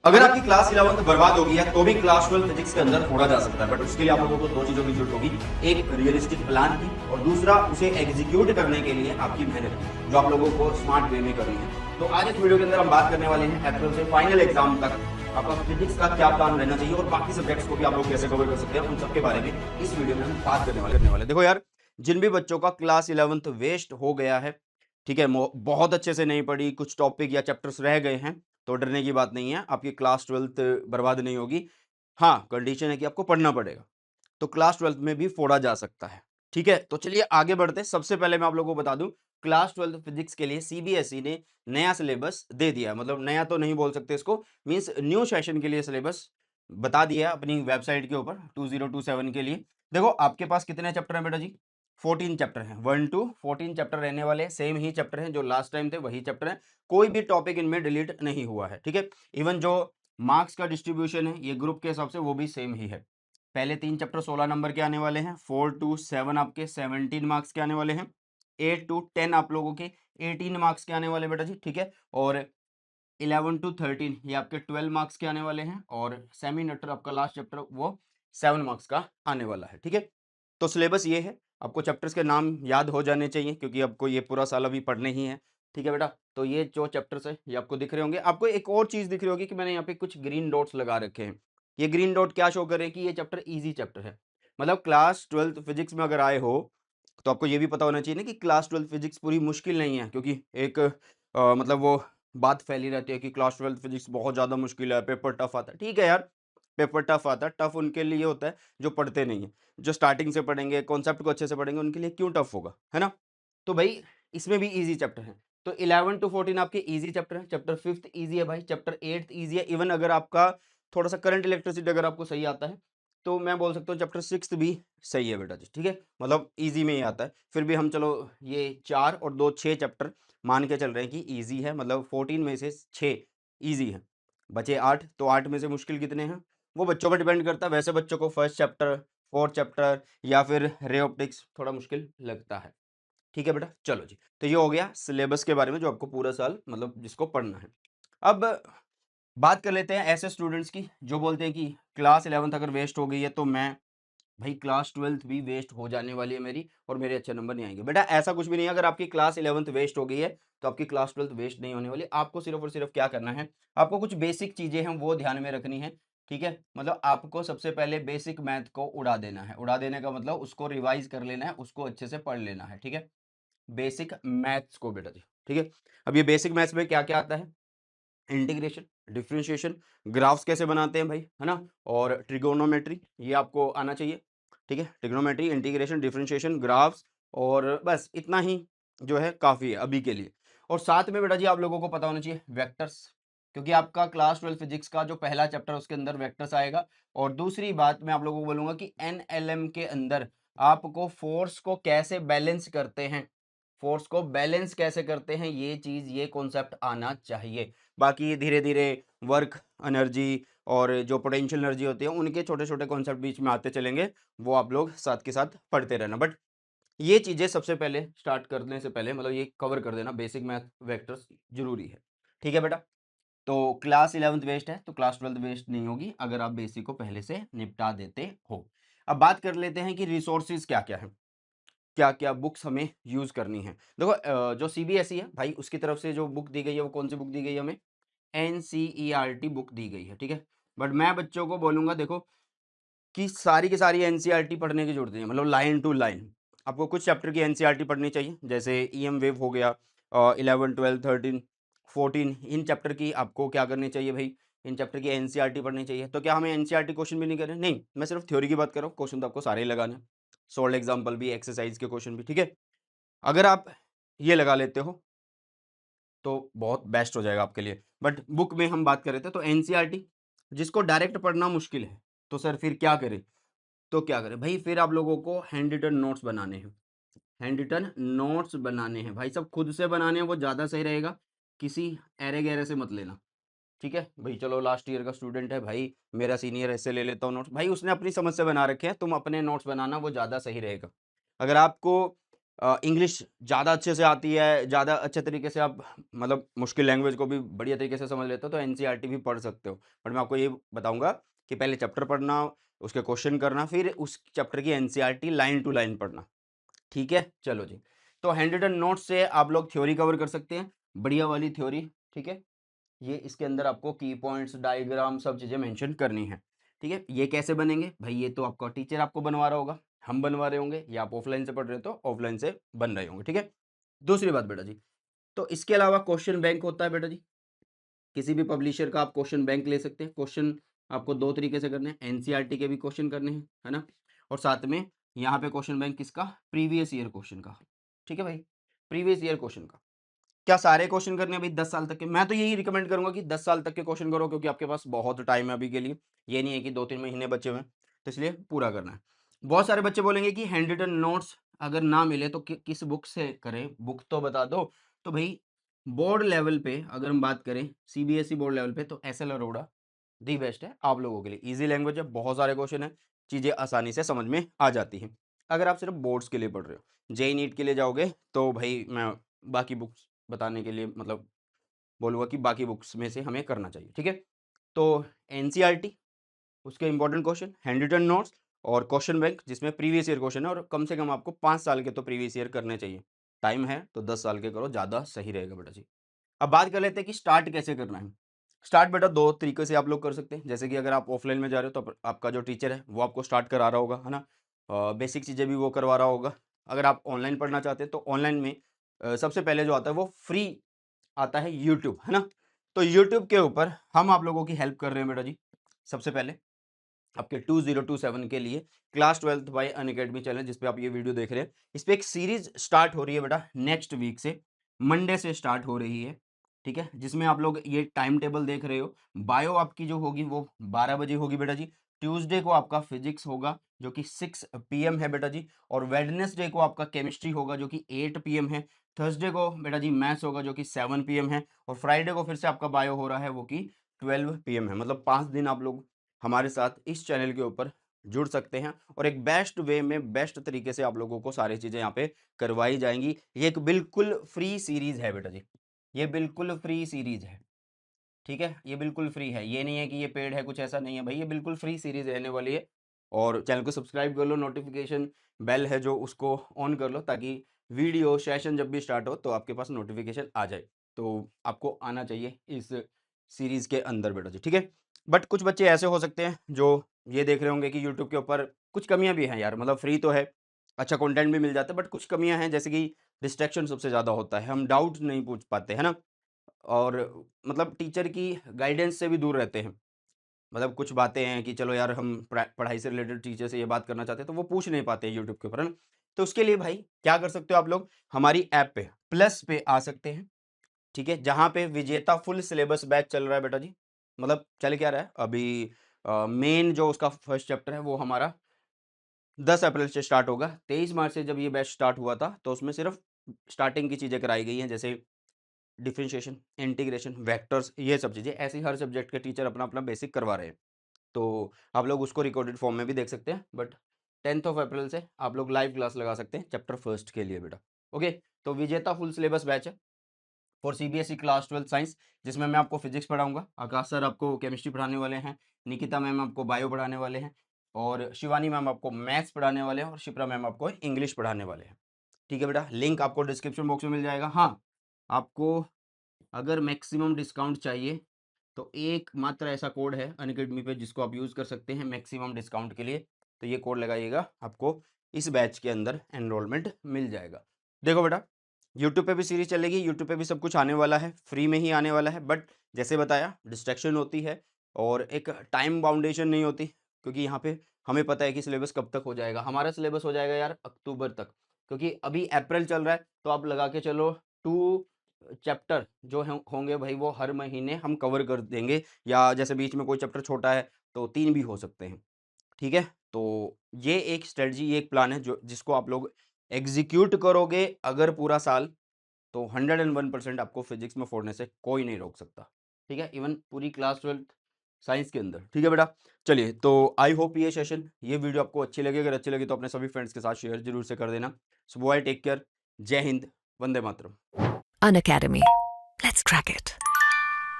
अगर आपकी class 11th बर्बाद होगी है तो भी क्लास 12 फिजिक्स के अंदर फोड़ा जा सकता है, बट उसके लिए आप लोगों को दो चीजों की जरूरत होगी। एक रियलिस्टिक प्लान की, और दूसरा उसे एग्जीक्यूट करने के लिए आपकी मेहनत की, जो आप लोगों को स्मार्ट वे में करनी है। तो आज इस वीडियो के अंदर हम बात करने वाले हैं अप्रैल से फाइनल एग्जाम तक आपका फिजिक्स का क्या प्लान रहना चाहिए और बाकी सब्जेक्ट्स को भी आप लोग कैसे कवर कर सकते हैं, उन सबके बारे में इस वीडियो में हम बात करने वाले। देखो यार, जिन भी बच्चों का क्लास 11th वेस्ट हो गया है, ठीक है, बहुत अच्छे से नहीं पढ़ी, कुछ टॉपिक या चैप्टर्स रह गए हैं, तो डरने की बात नहीं है, आपकी क्लास 12th बर्बाद नहीं होगी। हाँ, कंडीशन है कि आपको पढ़ना पड़ेगा, तो क्लास 12th में भी फोड़ा जा सकता है। ठीक है, तो चलिए आगे बढ़ते हैं। सबसे पहले मैं आप लोगों को बता दूं, क्लास 12th फिजिक्स के लिए सीबीएसई ने नया सिलेबस दे दिया है। मतलब नया तो नहीं बोल सकते इसको, मींस न्यू सेशन के लिए सिलेबस बता दिया है अपनी वेबसाइट के ऊपर 2027 के लिए। देखो आपके पास कितने चैप्टर हैं बेटा जी? 14 चैप्टर हैं, 1 to 14 चैप्टर रहने वाले हैं। सेम ही चैप्टर हैं जो लास्ट टाइम थे, वही चैप्टर हैं। कोई भी टॉपिक इनमें डिलीट नहीं हुआ है। ठीक है, इवन जो मार्क्स का डिस्ट्रीब्यूशन है ये ग्रुप के हिसाब से वो भी सेम ही है। पहले 3 चैप्टर 16 नंबर के आने वाले हैं, 4 to 7 आपके 17 मार्क्स के आने वाले हैं, 8 to 10 आप लोगों के 18 मार्क्स के आने वाले बेटा जी। ठीक है, और 11 to 13 ये आपके 12 मार्क्स के आने वाले हैं, और सेमी नटर आपका लास्ट चैप्टर वो 7 मार्क्स का आने वाला है। ठीक है, तो सिलेबस ये है, आपको चैप्टर्स के नाम याद हो जाने चाहिए क्योंकि आपको ये पूरा साल अभी पढ़ने ही है। ठीक है बेटा, तो ये जो चैप्टर्स है ये आपको दिख रहे होंगे। आपको एक और चीज दिख रही होगी कि मैंने यहाँ पे कुछ ग्रीन डॉट्स लगा रखे हैं। ये ग्रीन डॉट क्या शो कर रहे हैं कि ये चैप्टर इजी चैप्टर है। मतलब क्लास 12th फिजिक्स में अगर आए हो तो आपको ये भी पता होना चाहिए ना कि क्लास 12th फिजिक्स पूरी मुश्किल नहीं है, क्योंकि एक मतलब वो बात फैली रहती है कि क्लास 12th फिजिक्स बहुत ज़्यादा मुश्किल है, पेपर टफ आता है। ठीक है यार, पेपर टफ आता है, टफ उनके लिए होता है जो पढ़ते नहीं है। जो स्टार्टिंग से पढ़ेंगे, कॉन्सेप्ट को अच्छे से पढ़ेंगे, उनके लिए क्यों टफ होगा, है ना? तो भाई इसमें भी ईजी चैप्टर है। तो 11 to 14 आपके ईजी चैप्टर है, चैप्टर 5th ईजी है भाई, चैप्टर 8th ईजी है। इवन अगर आपका थोड़ा सा करंट इलेक्ट्रिसिटी अगर आपको सही आता है तो मैं बोल सकता हूँ चैप्टर 6th भी सही है बेटा जी। ठीक है, मतलब ईजी में ही आता है। फिर भी हम चलो ये 4 और 2 6 चैप्टर मान के चल रहे हैं कि ईजी है, मतलब 14 में से 6 ईजी है, बचे 8। तो 8 में से मुश्किल कितने हैं वो बच्चों पर डिपेंड करता है। वैसे बच्चों को फर्स्ट चैप्टर, फोर्थ चैप्टर या फिर रे ऑप्टिक्स थोड़ा मुश्किल लगता है। ठीक है बेटा, चलो जी, तो ये हो गया सिलेबस के बारे में जो आपको पूरा साल मतलब जिसको पढ़ना है। अब बात कर लेते हैं ऐसे स्टूडेंट्स की जो बोलते हैं कि क्लास 11th अगर वेस्ट हो गई है तो मैं भाई क्लास 12th भी वेस्ट हो जाने वाली है मेरी और मेरे अच्छे नंबर नहीं आएंगे। बेटा ऐसा कुछ भी नहीं है, अगर आपकी क्लास 11th वेस्ट हो गई है तो आपकी क्लास 12th वेस्ट नहीं होने वाली। आपको सिर्फ और सिर्फ क्या करना है, आपको कुछ बेसिक चीजें हैं वो ध्यान में रखनी है। ठीक है, मतलब आपको सबसे पहले बेसिक मैथ को उड़ा देना है। उड़ा देने का मतलब उसको रिवाइज कर लेना है, उसको अच्छे से पढ़ लेना है। ठीक है, बेसिक मैथ्स को बेटा जी। ठीक है, अब ये बेसिक मैथ्स में क्या क्या आता है? इंटीग्रेशन, डिफरेंशिएशन, ग्राफ्स कैसे बनाते हैं भाई, है ना, और ट्रिगोनोमेट्री ये आपको आना चाहिए। ठीक है, ट्रिगोनोमेट्री, इंटीग्रेशन, डिफरेंशिएशन, ग्राफ्स, और बस इतना ही जो है काफ़ी है अभी के लिए। और साथ में बेटा जी आप लोगों को पता होना चाहिए वेक्टर्स, क्योंकि आपका क्लास 12 फिजिक्स का जो पहला चैप्टर उसके अंदर वेक्टर्स आएगा। और दूसरी बात मैं आप लोगों को बोलूंगा कि एनएलएम के अंदर आपको फोर्स को कैसे बैलेंस करते हैं, फोर्स को बैलेंस कैसे करते हैं, ये चीज, ये कॉन्सेप्ट आना चाहिए। बाकी धीरे धीरे वर्क एनर्जी और जो पोटेंशियल एनर्जी होती है उनके छोटे छोटे कॉन्सेप्ट बीच में आते चलेंगे, वो आप लोग साथ के साथ पढ़ते रहना। बट ये चीजें सबसे पहले स्टार्ट करने से पहले मतलब ये कवर कर देना, बेसिक मैथ वेक्टर्स जरूरी है। ठीक है बेटा, तो क्लास 11th वेस्ट है तो क्लास 12th वेस्ट नहीं होगी अगर आप बेसिक को पहले से निपटा देते हो। अब बात कर लेते हैं कि रिसोर्सेज क्या क्या है, क्या क्या बुक्स हमें यूज करनी है। देखो जो सीबीएसई है भाई उसकी तरफ से जो बुक दी गई है वो कौन सी बुक दी गई है हमें? एनसीईआरटी बुक दी गई है। ठीक है, बट मैं बच्चों को बोलूंगा देखो कि सारी की सारी एनसीईआरटी पढ़ने की जरूरत नहीं है, मतलब लाइन टू लाइन आपको कुछ चैप्टर की एनसीईआरटी पढ़नी चाहिए। जैसे ईएम वेव हो गया, 11 12 13 14, इन चैप्टर की आपको क्या करनी चाहिए भाई, इन चैप्टर की एनसीईआरटी पढ़नी चाहिए। तो क्या हमें एनसीईआरटी क्वेश्चन भी नहीं करने? नहीं, मैं सिर्फ थ्योरी की बात कर रहा हूँ, क्वेश्चन तो आपको सारे ही लगाने, सोल्ड एग्जाम्पल भी, एक्सरसाइज के क्वेश्चन भी। ठीक है, अगर आप ये लगा लेते हो तो बहुत बेस्ट हो जाएगा आपके लिए। बट बुक में हम बात कर रहे थे तो एनसीईआरटी, जिसको डायरेक्ट पढ़ना मुश्किल है तो सर फिर क्या करें? तो क्या करें भाई, फिर आप लोगों को हैंड रिटन नोट्स बनाने हैं। हैंड रिटन नोट्स बनाने हैं भाई, सब खुद से बनाने हैं, वो ज़्यादा सही रहेगा। किसी एरे गैरे से मत लेना। ठीक है भाई, चलो लास्ट ईयर का स्टूडेंट है भाई, मेरा सीनियर ऐसे ले लेता हूँ नोट्स, भाई उसने अपनी समझ से बना रखे हैं, तुम अपने नोट्स बनाना, वो ज़्यादा सही रहेगा। अगर आपको इंग्लिश ज़्यादा अच्छे से आती है, ज़्यादा अच्छे तरीके से आप मतलब मुश्किल लैंग्वेज को भी बढ़िया तरीके से समझ लेते हो तो एनसीईआरटी भी पढ़ सकते हो। बट मैं आपको ये बताऊँगा कि पहले चैप्टर पढ़ना, उसके क्वेश्चन करना, फिर उस चैप्टर की एनसीईआरटी लाइन टू लाइन पढ़ना। ठीक है? चलो जी। तो हैंड रिटन नोट्स से आप लोग थ्योरी कवर कर सकते हैं, बढ़िया वाली थ्योरी, ठीक है? ये इसके अंदर आपको की पॉइंट्स, डायग्राम सब चीज़ें मेंशन करनी है। ठीक है? ये कैसे बनेंगे? भाई ये तो आपका टीचर आपको बनवा रहा होगा, हम बनवा रहे होंगे या आप ऑफलाइन से पढ़ रहे हो तो ऑफलाइन से बन रहे होंगे। ठीक है? दूसरी बात बेटा जी, तो इसके अलावा क्वेश्चन बैंक होता है बेटा जी। किसी भी पब्लिशर का आप क्वेश्चन बैंक ले सकते हैं। क्वेश्चन आपको 2 तरीके से करने हैं, एनसीईआरटी के भी क्वेश्चन करने हैं, है ना? और साथ में यहाँ पे क्वेश्चन बैंक किसका? प्रीवियस ईयर क्वेश्चन का। ठीक है भाई? प्रीवियस ईयर क्वेश्चन का। क्या सारे क्वेश्चन करने हैं भाई 10 साल तक के? मैं तो यही रिकमेंड करूंगा कि 10 साल तक के क्वेश्चन करो क्योंकि आपके पास बहुत टाइम है अभी के लिए। ये नहीं है कि 2-3 महीने बचे हुए हैं, तो इसलिए पूरा करना है। बहुत सारे बच्चे बोलेंगे कि हैंड रिटन नोट्स अगर ना मिले तो किस बुक से करें? बुक तो बता दो। तो भाई बोर्ड लेवल पे अगर हम बात करें, सीबीएसई बोर्ड लेवल पे, तो एसएल अरोड़ा दी बेस्ट है आप लोगों के लिए। इजी लैंग्वेज है, बहुत सारे क्वेश्चन है, चीज़ें आसानी से समझ में आ जाती हैं। अगर आप सिर्फ बोर्ड्स के लिए पढ़ रहे हो, जेई नीट के लिए जाओगे तो भाई मैं बाकी बुक्स बताने के लिए मतलब बोलूँगा कि बाकी बुक्स में से हमें करना चाहिए। ठीक है? तो एनसीईआरटी, उसके important question, hand written notes और क्वेश्चन बैंक जिसमें प्रीवियस ईयर क्वेश्चन है और कम से कम आपको 5 साल के तो प्रीवियस ईयर करने चाहिए। टाइम है तो 10 साल के करो, ज़्यादा सही रहेगा बेटा जी। अब बात कर लेते हैं कि स्टार्ट कैसे करना है। स्टार्ट बेटा 2 तरीके से आप लोग कर सकते हैं। जैसे कि अगर आप ऑफलाइन में जा रहे हो तो आपका जो टीचर है वो आपको स्टार्ट करा रहा होगा, है ना? बेसिक चीज़ें भी वो करवा रहा होगा। अगर आप ऑनलाइन पढ़ना चाहते हैं तो ऑनलाइन में सबसे पहले जो आता है वो फ्री आता है यूट्यूब, है ना? तो यूट्यूब के ऊपर हम आप लोगों की हेल्प कर रहे हैं बेटा जी। सबसे पहले आपके 2027 के लिए class 12th bye Unacademy channel जिस पे आप ये वीडियो देख रहे हैं, इस पे एक सीरीज स्टार्ट हो रही है बेटा नेक्स्ट वीक से, मंडे से स्टार्ट हो रही है। ठीक है? जिसमें आप लोग ये टाइम टेबल देख रहे हो। बायो आपकी जो होगी वो 12 बजे होगी बेटा जी। ट्यूसडे को आपका फिजिक्स होगा जो कि 6 पीएम है बेटा जी। और वेडनेसडे को आपका केमिस्ट्री होगा जो कि 8 पीएम है। थर्सडे को बेटा जी मैथ्स होगा जो कि 7 पीएम है। और फ्राइडे को फिर से आपका बायो हो रहा है वो कि 12 पीएम है। मतलब 5 दिन आप लोग हमारे साथ इस चैनल के ऊपर जुड़ सकते हैं और एक बेस्ट वे में बेस्ट तरीके से आप लोगों को सारी चीज़ें यहाँ पे करवाई जाएंगी। ये एक बिल्कुल फ्री सीरीज है बेटा जी, ये बिल्कुल फ्री सीरीज है। ठीक है? ये बिल्कुल फ्री है, ये नहीं है कि ये पेड है, कुछ ऐसा नहीं है भाई, ये बिल्कुल फ्री सीरीज रहने वाली है। और चैनल को सब्सक्राइब कर लो, नोटिफिकेशन बेल है जो उसको ऑन कर लो ताकि वीडियो सेशन जब भी स्टार्ट हो तो आपके पास नोटिफिकेशन आ जाए। तो आपको आना चाहिए इस सीरीज के अंदर बेटा जी। ठीक है? बट कुछ बच्चे ऐसे हो सकते हैं जो ये देख रहे होंगे कि यूट्यूब के ऊपर कुछ कमियां भी हैं यार, मतलब फ्री तो है, अच्छा कंटेंट भी मिल जाता है, बट कुछ कमियां हैं जैसे कि डिस्ट्रैक्शन सबसे ज़्यादा होता है, हम डाउट नहीं पूछ पाते, है ना? और मतलब टीचर की गाइडेंस से भी दूर रहते हैं। मतलब कुछ बातें हैं कि चलो यार हम पढ़ाई से रिलेटेड टीचर से ये बात करना चाहते हैं तो वो पूछ नहीं पाते हैं यूट्यूब के ऊपर, है ना? तो उसके लिए भाई क्या कर सकते हो आप लोग, हमारी ऐप पे प्लस पे आ सकते हैं। ठीक है? जहाँ पे विजेता फुल सिलेबस बैच चल रहा है बेटा जी। मतलब चल क्या रहा है अभी, मेन जो उसका फर्स्ट चैप्टर है वो हमारा 10 अप्रैल से स्टार्ट होगा। 23 मार्च से जब ये बैच स्टार्ट हुआ था तो उसमें सिर्फ स्टार्टिंग की चीज़ें कराई गई हैं, जैसे डिफरेंशिएशन, इंटीग्रेशन, वेक्टर्स, ये सब चीज़ें। ऐसे ही हर सब्जेक्ट के टीचर अपना-अपना बेसिक करवा रहे हैं। तो आप लोग उसको रिकॉर्डेड फॉर्म में भी देख सकते हैं। बट 10th ऑफ अप्रैल से आप लोग लाइव क्लास लगा सकते हैं चैप्टर फर्स्ट के लिए बेटा। ओके? तो विजेता फुल सिलेबस बैच है फॉर सीबीएसई क्लास 12 साइंस, जिसमें मैं आपको फिजिक्स पढ़ाऊंगा, आकाश सर आपको केमिस्ट्री पढ़ाने वाले हैं, निकिता मैम आपको बायो पढ़ाने वाले हैं, और शिवानी मैम आपको मैथ्स पढ़ाने वाले हैं, और शिप्रा मैम आपको इंग्लिश पढ़ाने वाले हैं। ठीक है बेटा? लिंक आपको डिस्क्रिप्शन बॉक्स में मिल जाएगा। हाँ, आपको अगर मैक्सिमम डिस्काउंट चाहिए तो एक मात्र ऐसा कोड है अनअकैडमी पे जिसको आप यूज़ कर सकते हैं मैक्सिमम डिस्काउंट के लिए। तो ये कोड लगाइएगा, आपको इस बैच के अंदर एनरोलमेंट मिल जाएगा। देखो बेटा, यूट्यूब पे भी सीरीज चलेगी, यूट्यूब पे भी सब कुछ आने वाला है, फ्री में ही आने वाला है। बट जैसे बताया डिस्ट्रैक्शन होती है और एक टाइम बाउंडेशन नहीं होती, क्योंकि यहाँ पे हमें पता है कि सिलेबस कब तक हो जाएगा। हमारा सिलेबस हो जाएगा यार अक्टूबर तक, क्योंकि अभी अप्रैल चल रहा है, तो आप लगा के चलो 2 चैप्टर जो होंगे भाई वो हर महीने हम कवर कर देंगे, या जैसे बीच में कोई चैप्टर छोटा है तो 3 भी हो सकते हैं। ठीक है? तो ये एक स्ट्रेटजी, ये एक प्लान है जो जिसको आप लोग एग्जीक्यूट करोगे अगर पूरा साल, तो 101% आपको फिजिक्स में फोड़ने से कोई नहीं रोक सकता। ठीक है? इवन पूरी क्लास 12 साइंस के अंदर। ठीक है बेटा, चलिए तो आई होप ये सेशन, ये वीडियो आपको अच्छी लगी। अगर अच्छी लगी तो अपने सभी फ्रेंड्स के साथ शेयर जरूर से कर देना। सो बॉय, टेक केयर, जय Hind, Vande Mataram. An Academy. Let's crack it.